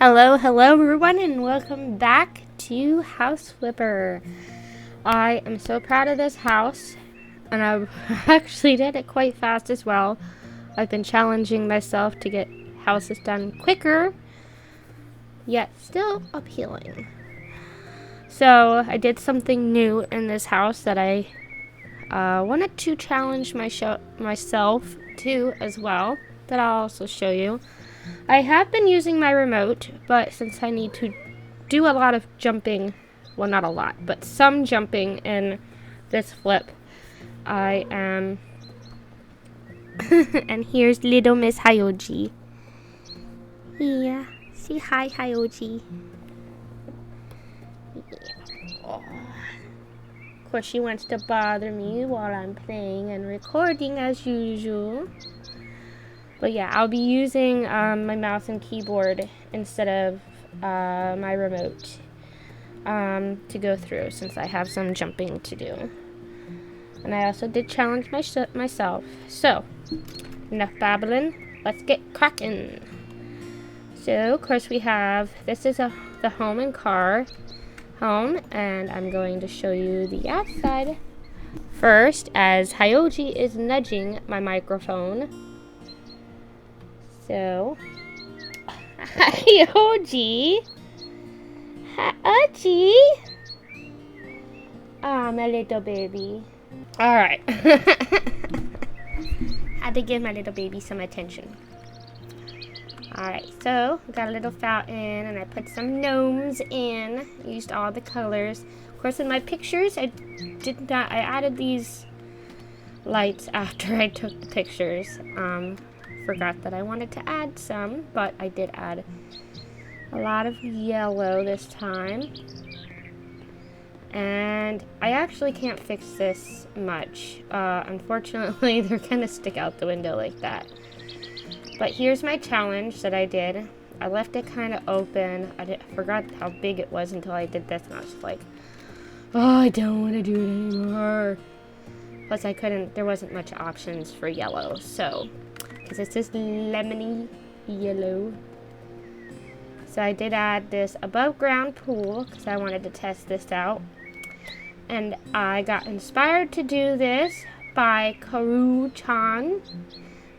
Hello everyone, and welcome back to House Flipper. I am so proud of this house, and I actually did it quite fast as well. I've been challenging myself to get houses done quicker, yet still appealing. So I did something new in this house that I wanted to challenge myself to as well, that I'll also show you. I have been using my remote, but since I need to do a lot of jumping, well, not a lot, but some jumping in this flip, I am and here's little Miss Hyoji. Yeah, say hi, Hyoji. Yeah. Of course, she wants to bother me while I'm playing and recording as usual. But yeah, I'll be using my mouse and keyboard instead of my remote to go through, since I have some jumping to do. And I also did challenge myself. So, enough babbling. Let's get cracking. So, of course, we have, this is the home and car home, and I'm going to show you the outside first, as Hyoji is nudging my microphone. So, Hyoji. Hyoji. Ah, my little baby. Alright. Had to give my little baby some attention. Alright, so got a little fountain, and I put some gnomes in. Used all the colors. Of course, in my pictures, I added these lights after I took the pictures. Forgot that I wanted to add some, but I did add a lot of yellow this time. And I actually can't fix this much. Unfortunately, they're gonna stick out the window like that. But here's my challenge that I did. I left it kind of open. I forgot how big it was until I did this, and I was like, oh, I don't want to do it anymore. Plus, there wasn't much options for yellow, so, because it's just lemony yellow. So I did add this above ground pool because I wanted to test this out. And I got inspired to do this by Karu-chan.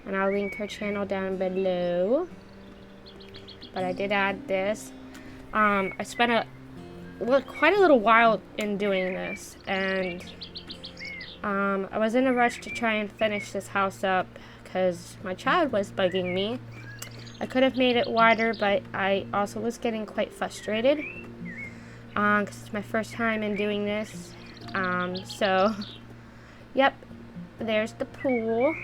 And I'll link her channel down below. But I did add this. I spent quite a little while in doing this. And I was in a rush to try and finish this house up because my child was bugging me. I could have made it wider, but I also was getting quite frustrated because it's my first time in doing this. So, yep, there's the pool,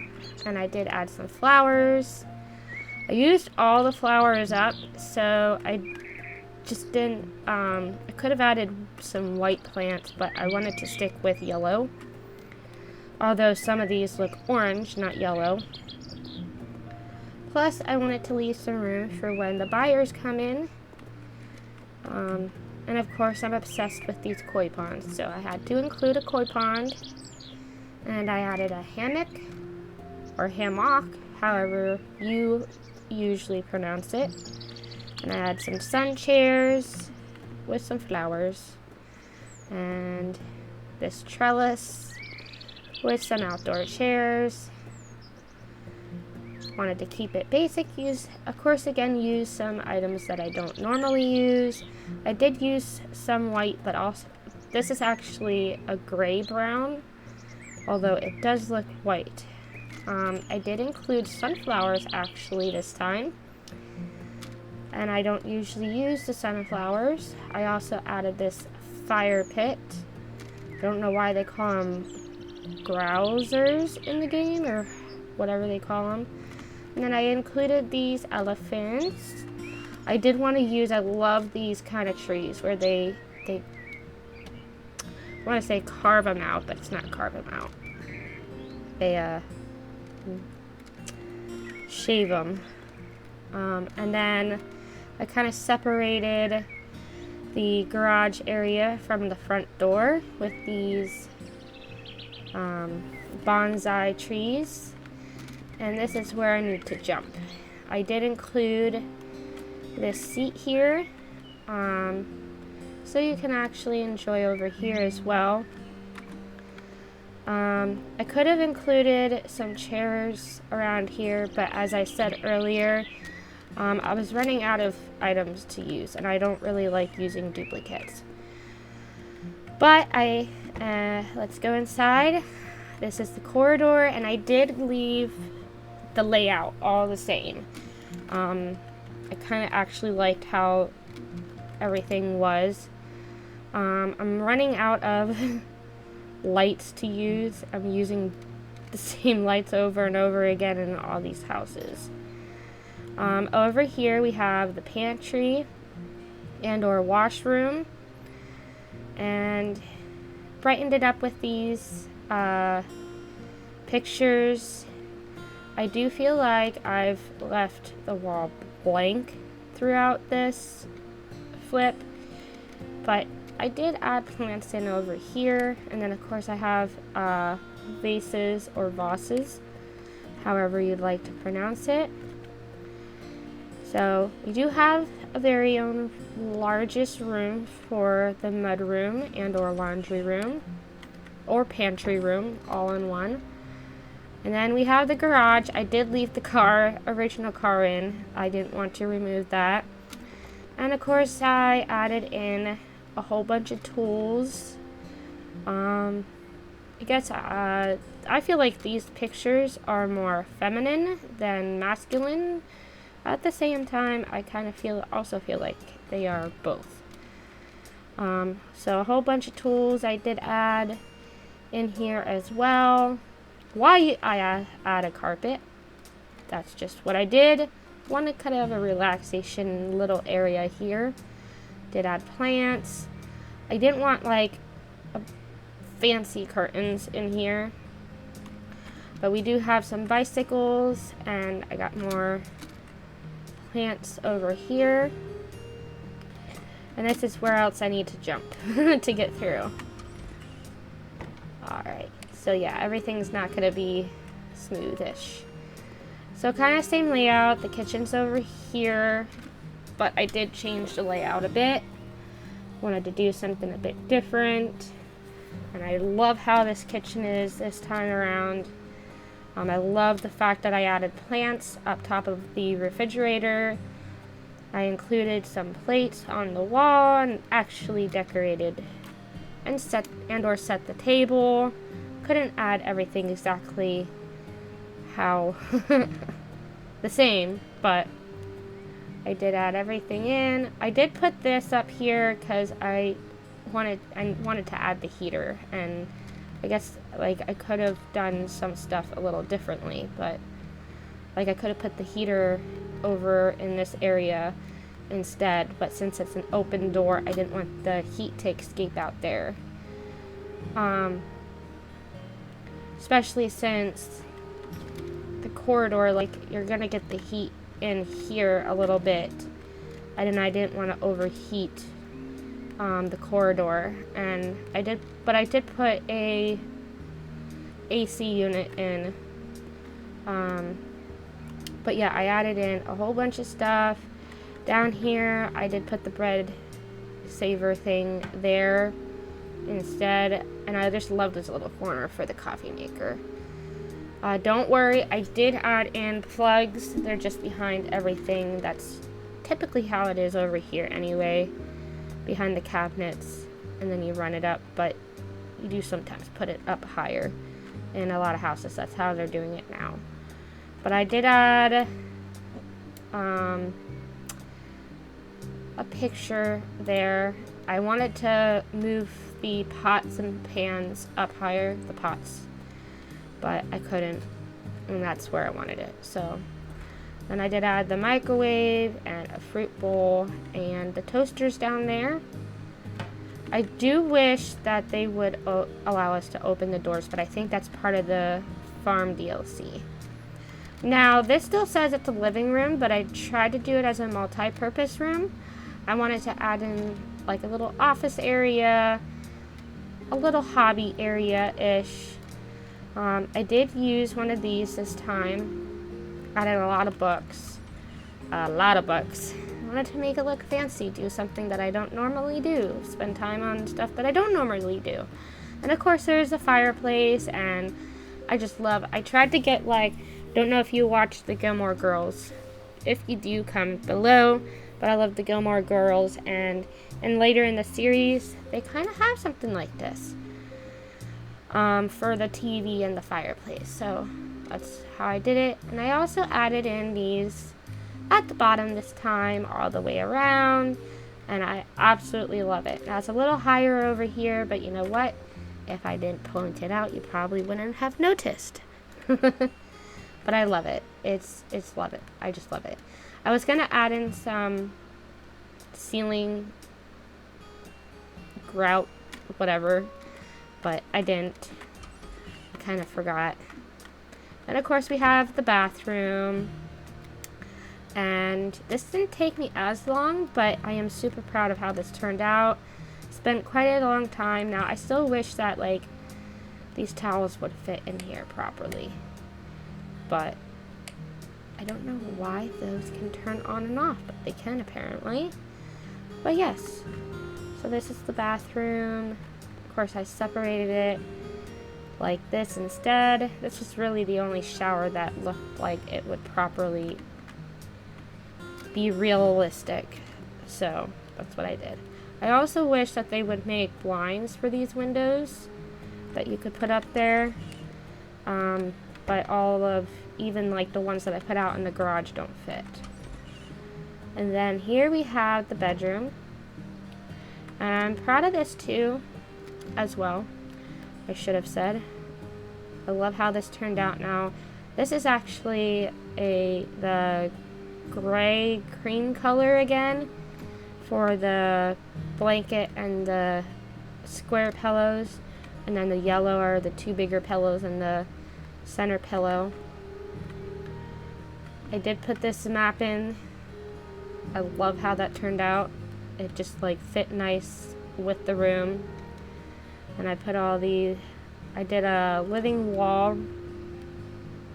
and I did add some flowers. I used all the flowers up, so I just didn't, I could have added some white plants, but I wanted to stick with yellow. Although some of these look orange, not yellow. Plus, I wanted to leave some room for when the buyers come in. And of course, I'm obsessed with these koi ponds, so I had to include a koi pond. And I added a hammock, or hammock, however you usually pronounce it. And I had some sun chairs with some flowers. And this trellis with some outdoor chairs. Wanted to keep it basic. Use some items that I don't normally use. I did use some white, but also this is actually a gray brown, although it does look white. I did include sunflowers actually this time, and I don't usually use the sunflowers. I also added this fire pit. I don't know why they call them grousers in the game, or whatever they call them. And then I included these elephants. I did want to use, I love these kind of trees where they I want to say carve them out, but it's not carve them out. They shave them. And then I kind of separated the garage area from the front door with these bonsai trees. And this is where I need to jump. I did include this seat here, so you can actually enjoy over here as well. I could have included some chairs around here, but as I said earlier, I was running out of items to use, and I don't really like using duplicates. But let's go inside. This is the corridor, and I did leave the layout all the same. I kind of actually liked how everything was. I'm running out of lights to use. I'm using the same lights over and over again in all these houses. Over here we have the pantry and or washroom, and brightened it up with these pictures. I do feel like I've left the wall blank throughout this flip, but I did add plants in over here, and then of course I have vases or vases, however you'd like to pronounce it. So we do have a very own largest room for the mud room and or laundry room or pantry room all in one. And then we have the garage. I did leave the original car in. I didn't want to remove that. And of course I added in a whole bunch of tools. I guess I feel like these pictures are more feminine than masculine. At the same time, I kind of also feel like they are both. So a whole bunch of tools I did add in here as well. Why I add a carpet? That's just what I did. Wanted kind of a relaxation little area here. Did add plants. I didn't want like fancy curtains in here, but we do have some bicycles, and I got more plants over here, and this is where else I need to jump to get through. Alright, so yeah, everything's not going to be smoothish. So kind of same layout. The kitchen's over here, but I did change the layout a bit. Wanted to do something a bit different, and I love how this kitchen is this time around. I love the fact that I added plants up top of the refrigerator. I included some plates on the wall and actually decorated and set the table. Couldn't add everything exactly how the same, but I did add everything in. I did put this up here because I wanted to add the heater, and I guess like I could have done some stuff a little differently, but like I could have put the heater over in this area instead, but since it's an open door, I didn't want the heat to escape out there. Especially since the corridor, like you're gonna get the heat in here a little bit, and I didn't want to overheat the corridor, and I did put a AC unit in. But yeah, I added in a whole bunch of stuff. Down here, I did put the bread saver thing there instead, and I just love this little corner for the coffee maker. Don't worry, I did add in plugs. They're just behind everything. That's typically how it is over here anyway, behind the cabinets, and then you run it up, but you do sometimes put it up higher. In a lot of houses, that's how they're doing it now. But I did add a picture there. I wanted to move the pots and pans up higher, the pots, but I couldn't, and that's where I wanted it. So then I did add the microwave and a fruit bowl and the toasters down there. I do wish that they would allow us to open the doors, but I think that's part of the farm DLC. Now, this still says it's a living room, but I tried to do it as a multi-purpose room. I wanted to add in like a little office area, a little hobby area-ish. I did use one of these this time. Added a lot of books. wanted to make it look fancy, do something that I don't normally do, spend time on stuff that I don't normally do. And of course there's a fireplace, and I tried to get, like, don't know if you watched the Gilmore Girls. If you do, comment below. But I love the Gilmore Girls, and later in the series, they kind of have something like this for the TV and the fireplace. So that's how I did it. And I also added in these at the bottom this time, all the way around, and I absolutely love it. Now it's a little higher over here, but you know what? If I didn't point it out, you probably wouldn't have noticed. But I love it. It's love it. I just love it. I was gonna add in some ceiling grout, whatever, but I didn't. I kind of forgot. And of course we have the bathroom. And this didn't take me as long, but I am super proud of how this turned out. Spent quite a long time. Now I still wish that, like, these towels would fit in here properly, but I don't know why those can turn on and off, but they can apparently. But yes, so this is the bathroom. Of course I separated it like this instead. This was really the only shower that looked like it would properly be realistic, so that's what I did. I also wish that they would make blinds for these windows that you could put up there, but even like the ones that I put out in the garage don't fit. And then here we have the bedroom, and I'm proud of this too as well. I should have said. I love how this turned out. Now this is actually the gray cream color again for the blanket and the square pillows, and then the yellow are the two bigger pillows and the center pillow. I did put this map in. I love how that turned out. It just like fit nice with the room. And I put I did a living wall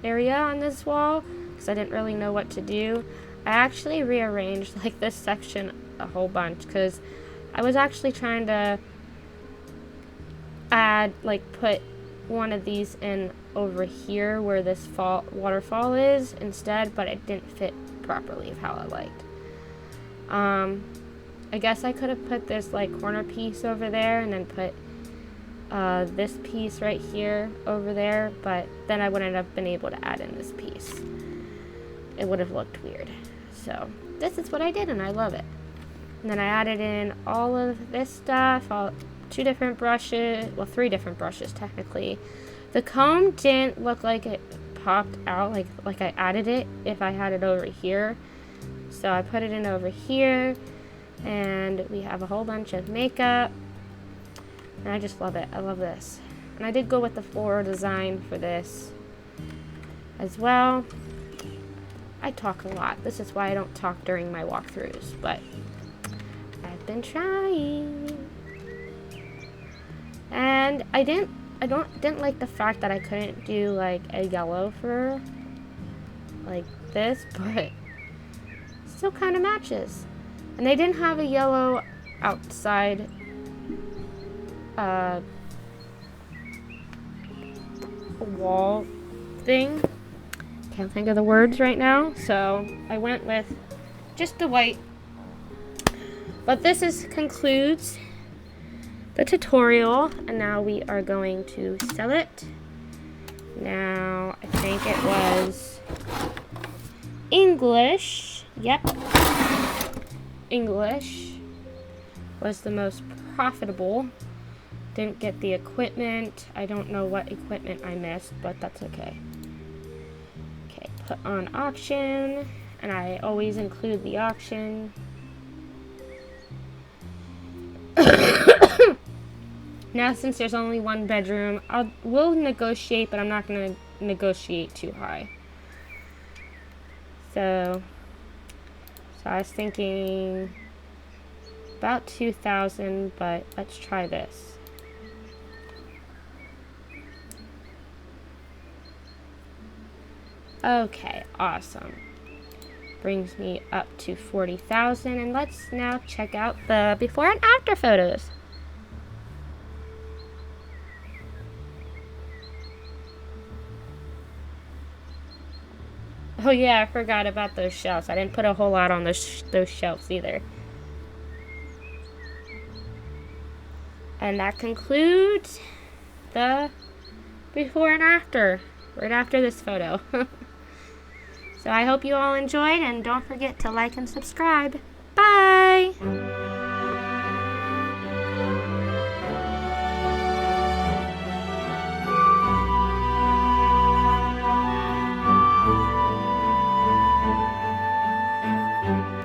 area on this wall because I didn't really know what to do. I actually rearranged like this section a whole bunch because I was actually trying to put one of these in over here where this waterfall is instead, but it didn't fit properly of how I liked. I guess I could have put this like corner piece over there and then put this piece right here over there, but then I wouldn't have been able to add in this piece. It would have looked weird. So this is what I did, and I love it. And then I added in all of this stuff, three different brushes technically. The comb didn't look like it popped out like I added it if I had it over here. So I put it in over here, and we have a whole bunch of makeup, and I just love it. I love this. And I did go with the floral design for this as well. I talk a lot. This is why I don't talk during my walkthroughs, but I've been trying. And I didn't like the fact that I couldn't do like a yellow for like this, but still kind of matches. And they didn't have a yellow outside wall thing. Can't think of the words right now, so I went with just the white. But this concludes the tutorial, and now we are going to sell it. Now, I think it was English. Yep. English was the most profitable. Didn't get the equipment. I don't know what equipment I missed, but that's okay. Okay, put on auction, and I always include the auction. Now, since there's only one bedroom, we'll negotiate, but I'm not going to negotiate too high. So I was thinking about 2,000, but let's try this. Okay, awesome. brings me up to 40,000. And let's now check out the before and after photos. Oh yeah, I forgot about those shelves. I didn't put a whole lot on those shelves either. And that concludes the before and after, right after this photo. So I hope you all enjoyed, and don't forget to like and subscribe. Bye!